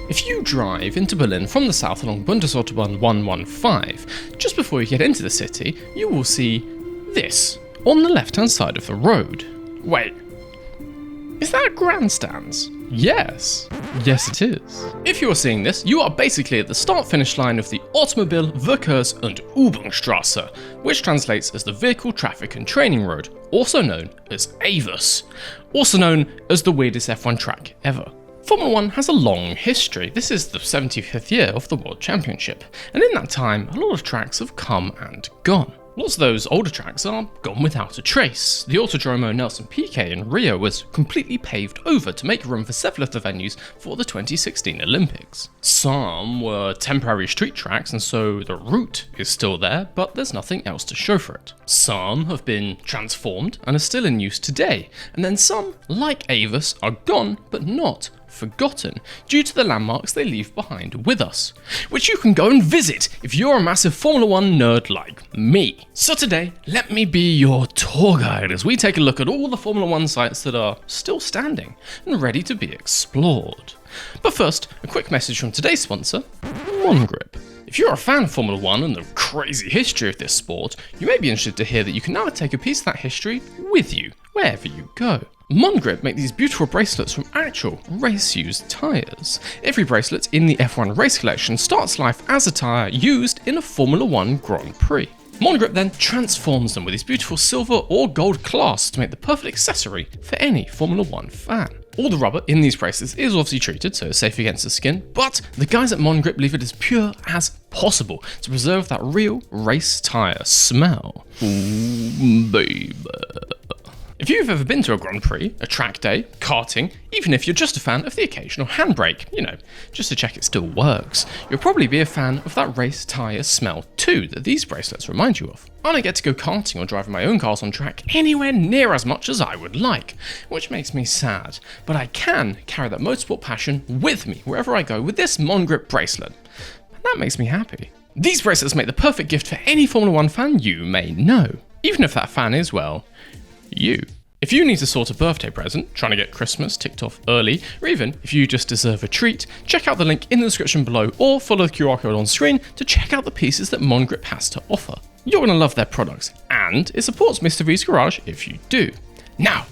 If you drive into Berlin from the south along Bundesautobahn 115, just before you get into the city, you will see this on the left-hand side of the road. Wait, is that grandstands? Yes. Yes, it is. If you are seeing this, you are basically at the start-finish line of the Automobil Verkehrs- und Übungsstraße, which translates as the Vehicle Traffic and Training Road, also known as AVUS, also known as the weirdest F1 track ever. Formula 1 has a long history. This is the 75th year of the World Championship, and in that time, a lot of tracks have come and gone. Lots of those older tracks are gone without a trace. The Autodromo Nelson Piquet in Rio was completely paved over to make room for several of the venues for the 2016 Olympics. Some were temporary street tracks, and so the route is still there, but there's nothing else to show for it. Some have been transformed and are still in use today, and then some, like AVUS, are gone but not forgotten due to the landmarks they leave behind with us, which you can go and visit if you're a massive Formula 1 nerd like me. So today, let me be your tour guide as we take a look at all the Formula 1 sites that are still standing and ready to be explored. But first, a quick message from today's sponsor, MONGRIP. If you're a fan of Formula 1 and the crazy history of this sport, you may be interested to hear that you can now take a piece of that history with you wherever you go. MONGRIP make these beautiful bracelets from actual race-used tyres. Every bracelet in the F1 race collection starts life as a tyre used in a Formula 1 Grand Prix. MONGRIP then transforms them with these beautiful silver or gold clasps to make the perfect accessory for any Formula 1 fan. All the rubber in these bracelets is obviously treated so it's safe against the skin, but the guys at MONGRIP leave it as pure as possible to preserve that real race tyre smell. Ooh, baby. If you've ever been to a Grand Prix, a track day, karting, even if you're just a fan of the occasional handbrake, just to check it still works, you'll probably be a fan of that race tyre smell too that these bracelets remind you of. I don't get to go karting or driving my own cars on track anywhere near as much as I would like, which makes me sad, but I can carry that motorsport passion with me wherever I go with this MONGRIP bracelet, and that makes me happy. These bracelets make the perfect gift for any Formula 1 fan you may know, even if that fan is, well, you. If you need to sort a birthday present, trying to get Christmas ticked off early, or even if you just deserve a treat, check out the link in the description below or follow the QR code on screen to check out the pieces that MONGRIP has to offer. You're going to love their products, and it supports Mr. V's Garage if you do. Now,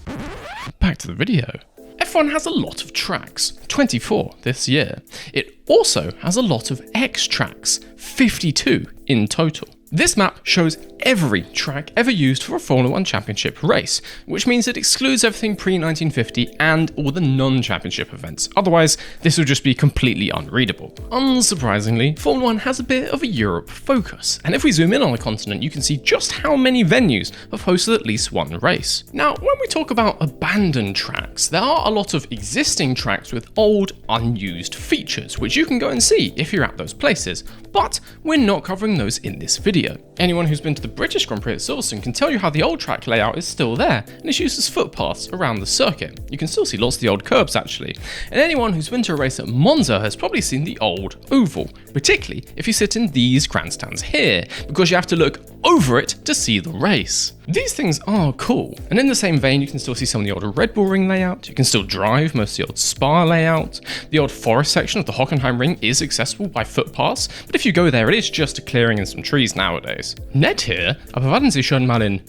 back to the video. F1 has a lot of tracks, 24 this year. It also has a lot of X tracks, 52 in total. This map shows every track ever used for a Formula 1 championship race, which means it excludes everything pre-1950 and all the non-championship events, otherwise this would just be completely unreadable. Unsurprisingly, Formula 1 has a bit of a Europe focus, and if we zoom in on the continent you can see just how many venues have hosted at least one race. Now, when we talk about abandoned tracks, there are a lot of existing tracks with old, unused features, which you can go and see if you're at those places, but we're not covering those in this video. Anyone who's been to the British Grand Prix at Silverstone can tell you how the old track layout is still there and is used as footpaths around the circuit. You can still see lots of the old curbs actually. And anyone who's been to a race at Monza has probably seen the old oval, particularly if you sit in these grandstands here, because you have to look over it to see the race. These things are cool, and in the same vein you can still see some of the older Red Bull Ring layout, you can still drive most of the old Spa layout, the old forest section of the Hockenheim Ring is accessible by footpaths, but if you go there it is just a clearing and some trees nowadays. Nett hier, aber warten Sie schon mal in...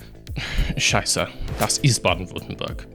Scheiße, das ist Baden-Württemberg.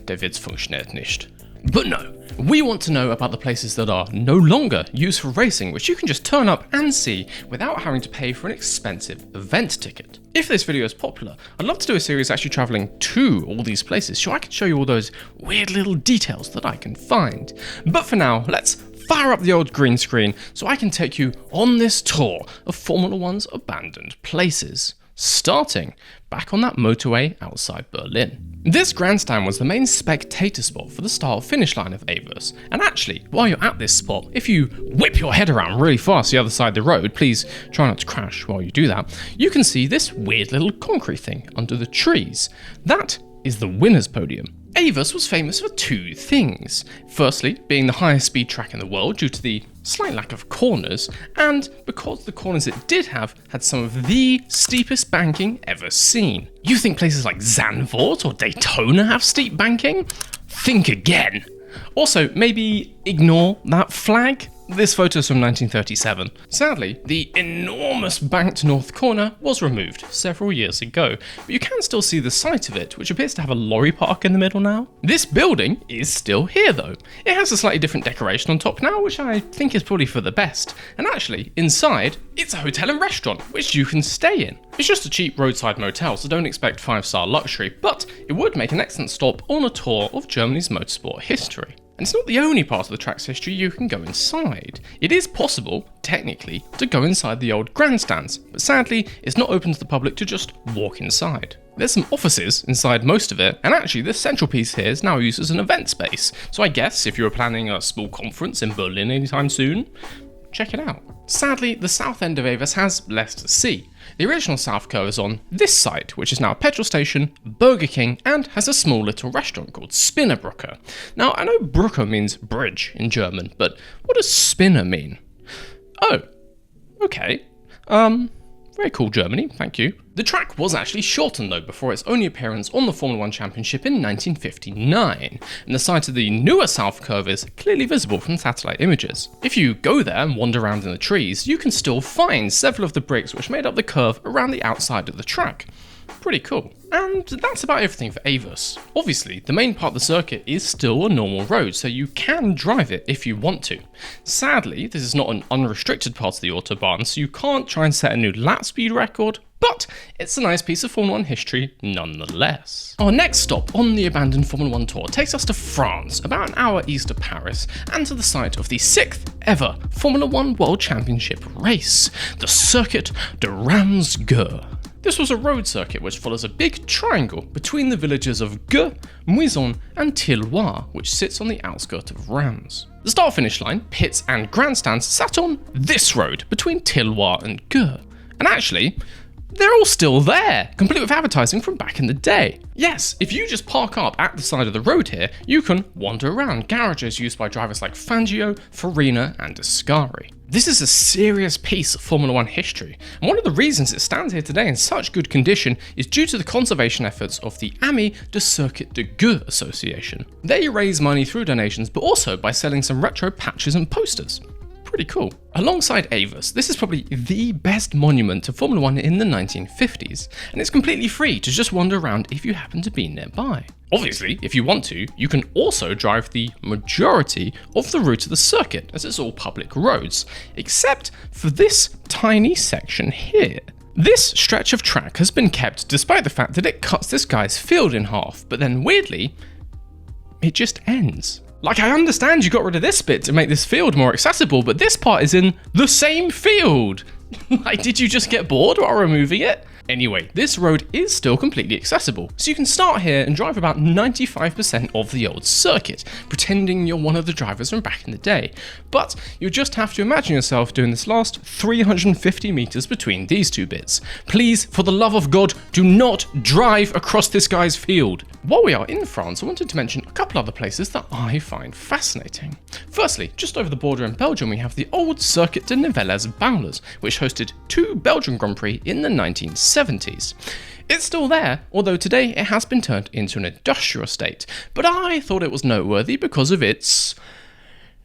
Der Witz funktioniert nicht. But no, we want to know about the places that are no longer used for racing, which you can just turn up and see without having to pay for an expensive event ticket. If this video is popular, I'd love to do a series actually travelling to all these places so I can show you all those weird little details that I can find. But for now, let's fire up the old green screen so I can take you on this tour of Formula 1's abandoned places, starting back on that motorway outside Berlin. This grandstand was the main spectator spot for the start-finish line of AVUS, and actually, while you're at this spot, if you whip your head around really fast the other side of the road, please try not to crash while you do that, you can see this weird little concrete thing under the trees. That is the winner's podium. AVUS was famous for two things. Firstly, being the highest speed track in the world due to the slight lack of corners, and because the corners it did have had some of the steepest banking ever seen. You think places like Zandvoort or Daytona have steep banking? Think again. Also, maybe ignore that flag. This photo is from 1937. Sadly, the enormous banked north corner was removed several years ago, but you can still see the site of it, which appears to have a lorry park in the middle now. This building is still here though. It has a slightly different decoration on top now, which I think is probably for the best. And actually, inside, it's a hotel and restaurant, which you can stay in. It's just a cheap roadside motel, so don't expect 5-star luxury, but it would make an excellent stop on a tour of Germany's motorsport history. And it's not the only part of the track's history you can go inside. It is possible, technically, to go inside the old grandstands, but sadly, it's not open to the public to just walk inside. There's some offices inside most of it, and actually this central piece here is now used as an event space, so I guess if you were planning a small conference in Berlin anytime soon, check it out. Sadly, the south end of AVUS has less to see. The original South Curve is on this site, which is now a petrol station, Burger King, and has a small little restaurant called Spinnerbrücke. Now, I know Brücke means bridge in German, but what does Spinner mean? Oh, okay. Very cool, Germany, thank you. The track was actually shortened though before its only appearance on the Formula 1 Championship in 1959, and the site of the newer South Curve is clearly visible from satellite images. If you go there and wander around in the trees, you can still find several of the bricks which made up the curve around the outside of the track. Pretty cool. And that's about everything for AVUS. Obviously, the main part of the circuit is still a normal road, so you can drive it if you want to. Sadly, this is not an unrestricted part of the Autobahn, so you can't try and set a new lap speed record, but it's a nice piece of Formula 1 history nonetheless. Our next stop on the abandoned Formula 1 tour takes us to France, about an hour east of Paris, and to the site of the 6th ever Formula 1 World Championship race, the Circuit de Reims-Gueux. This was a road circuit which follows a big triangle between the villages of Gueux, Muison and Tilloy, which sits on the outskirts of Reims. The start-finish line, pits and grandstands sat on this road between Tilloy and Gueux. And actually, they're all still there, complete with advertising from back in the day. Yes, if you just park up at the side of the road here, you can wander around garages used by drivers like Fangio, Farina and Ascari. This is a serious piece of Formula 1 history, and one of the reasons it stands here today in such good condition is due to the conservation efforts of the Amis de Circuit de Gueux Association. They raise money through donations, but also by selling some retro patches and posters. Pretty cool. Alongside AVUS, this is probably the best monument to Formula 1 in the 1950s, and it's completely free to just wander around if you happen to be nearby. Obviously, if you want to, you can also drive the majority of the route of the circuit, as it's all public roads, except for this tiny section here. This stretch of track has been kept despite the fact that it cuts this guy's field in half, but then weirdly, it just ends. Like, I understand you got rid of this bit to make this field more accessible, but this part is in the same field. Like, did you just get bored while removing it? Anyway, this road is still completely accessible, so you can start here and drive about 95% of the old circuit, pretending you're one of the drivers from back in the day. But you'll just have to imagine yourself doing this last 350 meters between these two bits. Please, for the love of God, do not drive across this guy's field. While we are in France, I wanted to mention a couple other places that I find fascinating. Firstly, just over the border in Belgium, we have the old Circuit de Nivelles-Bouwers, which hosted 2 Belgian Grand Prix in the 1970s. It's still there, although today it has been turned into an industrial estate, but I thought it was noteworthy because of its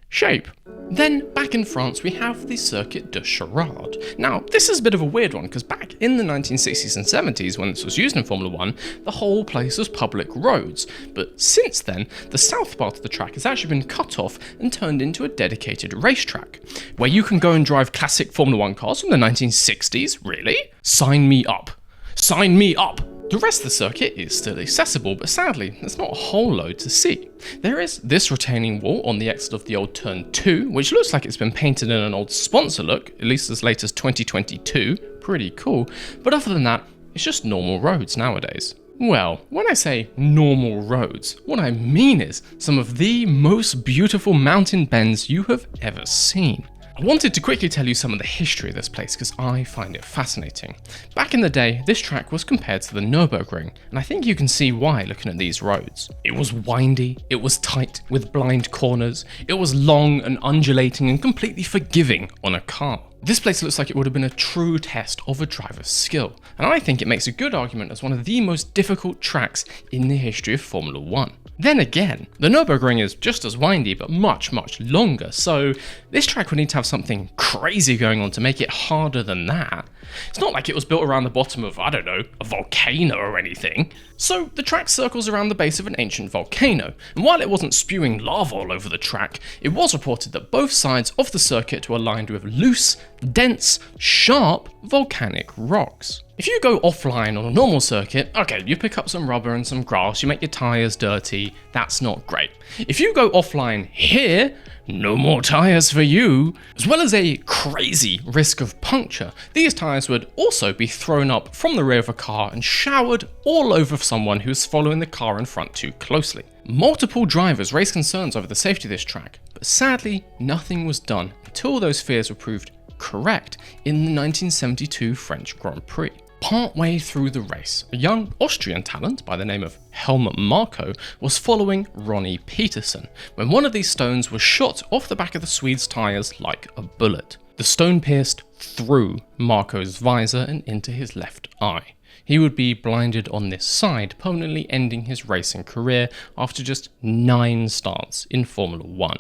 shape. Then, back in France, we have the Circuit de Charade. Now, this is a bit of a weird one, because back in the 1960s and 70s, when this was used in Formula 1, the whole place was public roads. But since then, the south part of the track has actually been cut off and turned into a dedicated racetrack, where you can go and drive classic Formula 1 cars from the 1960s. Really? Sign me up. Sign me up! The rest of the circuit is still accessible, but sadly, there's not a whole load to see. There is this retaining wall on the exit of the old Turn 2, which looks like it's been painted in an old sponsor look, at least as late as 2022. Pretty cool. But other than that, it's just normal roads nowadays. Well, when I say normal roads, what I mean is some of the most beautiful mountain bends you have ever seen. I wanted to quickly tell you some of the history of this place because I find it fascinating. Back in the day, this track was compared to the Nürburgring, and I think you can see why looking at these roads. It was windy, it was tight with blind corners, it was long and undulating and completely forgiving on a car. This place looks like it would have been a true test of a driver's skill, and I think it makes a good argument as one of the most difficult tracks in the history of Formula 1. Then again, the Nürburgring is just as windy but much longer, so this track would need to have something crazy going on to make it harder than that. It's not like it was built around the bottom of, I don't know, a volcano or anything. So the track circles around the base of an ancient volcano, and while it wasn't spewing lava all over the track, it was reported that both sides of the circuit were lined with loose, dense, sharp volcanic rocks. If you go offline on a normal circuit, okay, you pick up some rubber and some grass, you make your tyres dirty, that's not great. If you go offline here, no more tyres for you. As well as a crazy risk of puncture, these tyres would also be thrown up from the rear of a car and showered all over someone who's following the car in front too closely. Multiple drivers raised concerns over the safety of this track, but sadly nothing was done until those fears were proved correct in the 1972 French Grand Prix. Partway through the race, a young Austrian talent by the name of Helmut Marko was following Ronnie Peterson when one of these stones was shot off the back of the Swede's tyres like a bullet. The stone pierced through Marko's visor and into his left eye. He would be blinded on this side, permanently ending his racing career after just 9 starts in Formula 1.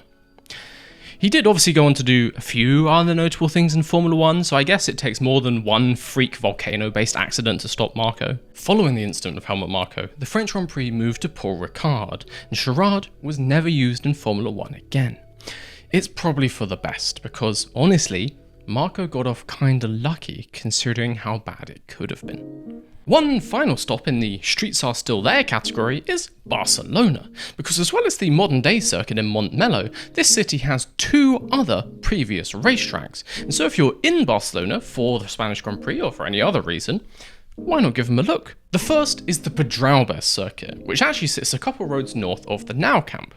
He did obviously go on to do a few other notable things in Formula 1, so I guess it takes more than one freak volcano-based accident to stop Marko. Following the incident of Helmut Marko, the French Grand Prix moved to Paul Ricard, and Charade was never used in Formula 1 again. It's probably for the best, because honestly, Marko got off kinda lucky considering how bad it could have been. One final stop in the streets are still there category is Barcelona, because as well as the modern day circuit in Montmeló, this city has 2 other previous racetracks, and so if you're in Barcelona for the Spanish Grand Prix or for any other reason, why not give them a look? The first is the Pedralbes circuit, which actually sits a couple roads north of the Nou camp.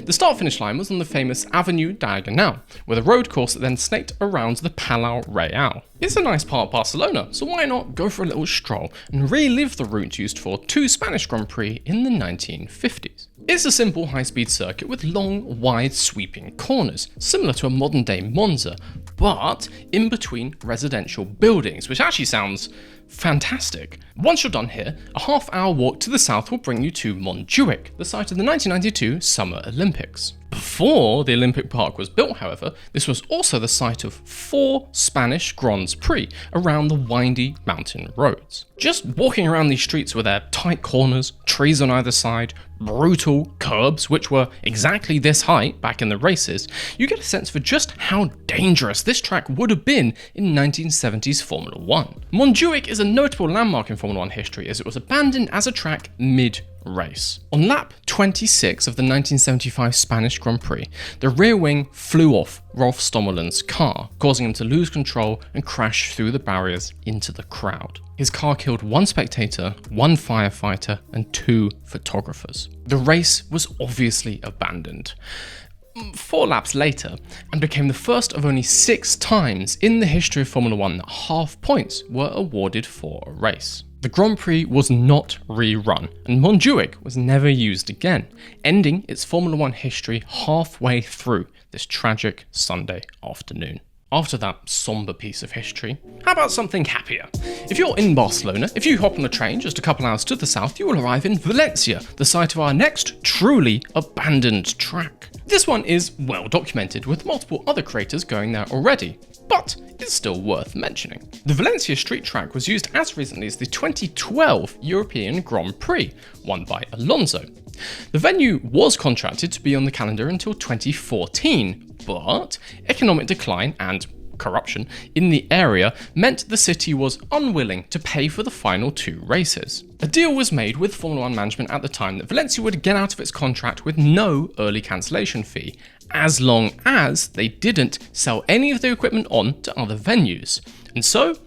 The start-finish line was on the famous Avenue Diagonal, with a road course that then snaked around the Palau Real. It's a nice part of Barcelona, so why not go for a little stroll and relive the route used for 2 Spanish Grand Prix in the 1950s. It's a simple high-speed circuit with long, wide, sweeping corners, similar to a modern-day Monza, but in between residential buildings, which actually sounds fantastic. Once you're done here, a half-hour walk to the south will bring you to Montjuic, the site of the 1992 Summer Olympics. Before the Olympic Park was built, however, this was also the site of 4 Spanish Grands Prix around the windy mountain roads. Just walking around these streets with their tight corners, trees on either side, brutal curbs which were exactly this height back in the races, you get a sense for just how dangerous this track would have been in 1970s Formula 1. Montjuic is a notable landmark in Formula 1 history as it was abandoned as a track mid-race. On lap 26 of the 1975 Spanish Grand Prix, the rear wing flew off Rolf Stommelen's car, causing him to lose control and crash through the barriers into the crowd. His car killed 1 spectator, 1 firefighter, and 2 photographers. The race was obviously abandoned 4 laps later, and became the first of only 6 times in the history of Formula 1 that half points were awarded for a race. The Grand Prix was not rerun, and Montjuic was never used again, ending its Formula 1 history halfway through this tragic Sunday afternoon. After that somber piece of history, how about something happier? If you're in Barcelona, if you hop on a train just a couple hours to the south, you will arrive in Valencia, the site of our next truly abandoned track. This one is well documented, with multiple other creators going there already, but it's still worth mentioning. The Valencia street track was used as recently as the 2012 European Grand Prix, won by Alonso. The venue was contracted to be on the calendar until 2014, but economic decline and corruption in the area meant the city was unwilling to pay for the final 2 races. A deal was made with Formula 1 management at the time that Valencia would get out of its contract with no early cancellation fee, as long as they didn't sell any of their equipment on to other venues. And so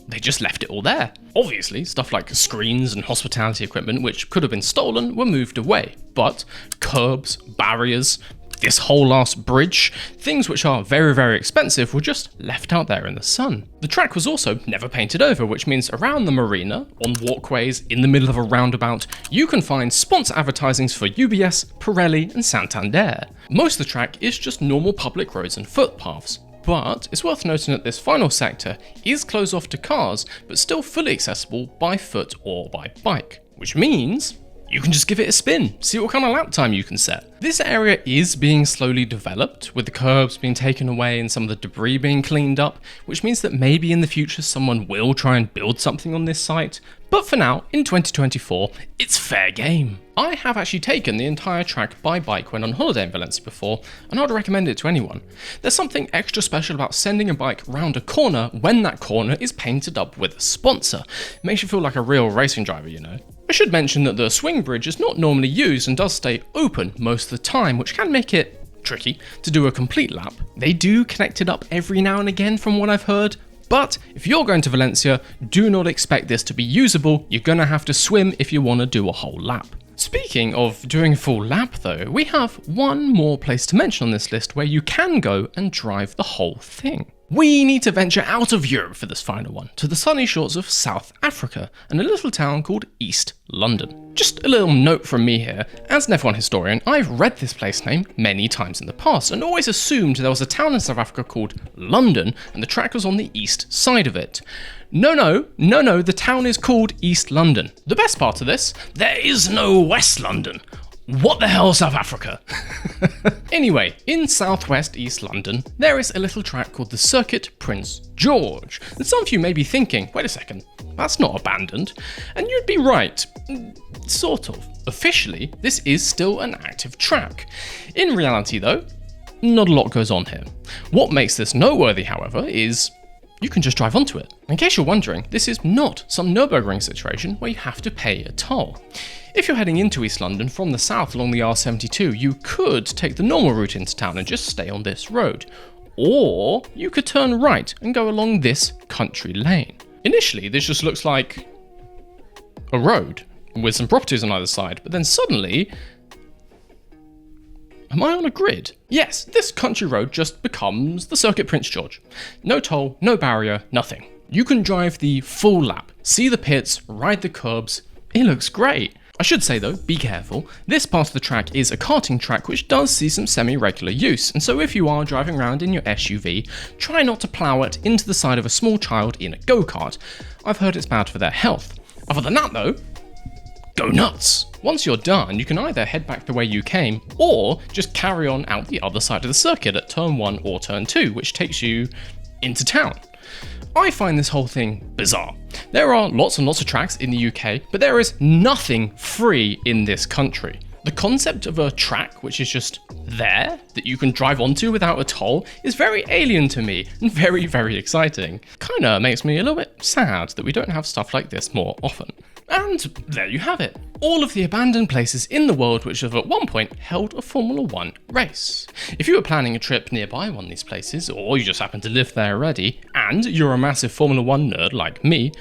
they just left it all there. Obviously, stuff like screens and hospitality equipment, which could have been stolen, were moved away. But curbs, barriers, this whole last bridge, things which are very, very expensive, were just left out there in the sun. The track was also never painted over, which means around the marina, on walkways, in the middle of a roundabout, you can find sponsor advertisings for UBS, Pirelli, and Santander. Most of the track is just normal public roads and footpaths. But it's worth noting that this final sector is closed off to cars, but still fully accessible by foot or by bike, which means you can just give it a spin, see what kind of lap time you can set. This area is being slowly developed, with the curbs being taken away and some of the debris being cleaned up, which means that maybe in the future someone will try and build something on this site. But for now, in 2024, it's fair game. I have actually taken the entire track by bike when on holiday in Valencia before, and I'd recommend it to anyone. There's something extra special about sending a bike round a corner when that corner is painted up with a sponsor. It makes you feel like a real racing driver, you know. I should mention that the swing bridge is not normally used and does stay open most of the time, which can make it tricky to do a complete lap. They do connect it up every now and again from what I've heard, but if you're going to Valencia, do not expect this to be usable. You're gonna have to swim if you want to do a whole lap. Speaking of doing a full lap though, we have one more place to mention on this list where you can go and drive the whole thing. We need to venture out of Europe for this final one, to the sunny shores of South Africa and a little town called East London. Just a little note from me here, as an F1 historian, I've read this place name many times in the past and always assumed there was a town in South Africa called London and the track was on the east side of it. No, the town is called East London. The best part of this, there is no West London. What the hell, South Africa? Anyway, in southwest East London, there is a little track called the Circuit Prince George. And some of you may be thinking, wait a second, that's not abandoned. And you'd be right, sort of. Officially, this is still an active track. In reality though, not a lot goes on here. What makes this noteworthy, however, is you can just drive onto it. In case you're wondering, this is not some Nürburgring situation where you have to pay a toll. If you're heading into East London from the south along the R72, you could take the normal route into town and just stay on this road. Or you could turn right and go along this country lane. Initially, this just looks like a road with some properties on either side, but then suddenly, am I on a grid? Yes, this country road just becomes the Circuit Prince George. No toll, no barrier, nothing. You can drive the full lap, see the pits, ride the curbs. It looks great. I should say though, be careful. This part of the track is a karting track which does see some semi-regular use, and so if you are driving around in your SUV, try not to plough it into the side of a small child in a go-kart. I've heard it's bad for their health. Other than that though, go nuts! Once you're done, you can either head back the way you came, or just carry on out the other side of the circuit at turn 1 or turn 2, which takes you into town. I find this whole thing bizarre. There are lots and lots of tracks in the UK, but there is nothing free in this country. The concept of a track which is just there, that you can drive onto without a toll, is very alien to me and very, very exciting. Kinda makes me a little bit sad that we don't have stuff like this more often. And there you have it. All of the abandoned places in the world which have at one point held a Formula 1 race. If you were planning a trip nearby one of these places, or you just happen to live there already, and you're a massive Formula 1 nerd like me,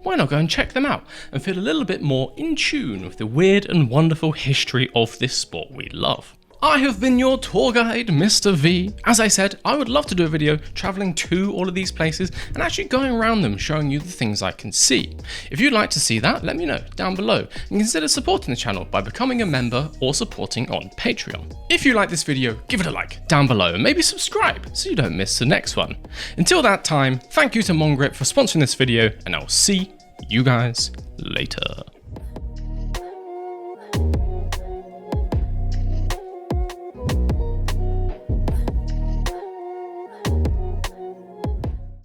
why not go and check them out and feel a little bit more in tune with the weird and wonderful history of this sport we love. I have been your tour guide, Mr. V. As I said, I would love to do a video traveling to all of these places and actually going around them, showing you the things I can see. If you'd like to see that, let me know down below, and consider supporting the channel by becoming a member or supporting on Patreon. If you like this video, give it a like down below and maybe subscribe so you don't miss the next one. Until that time, thank you to MONGRIP for sponsoring this video, and I'll see you guys later.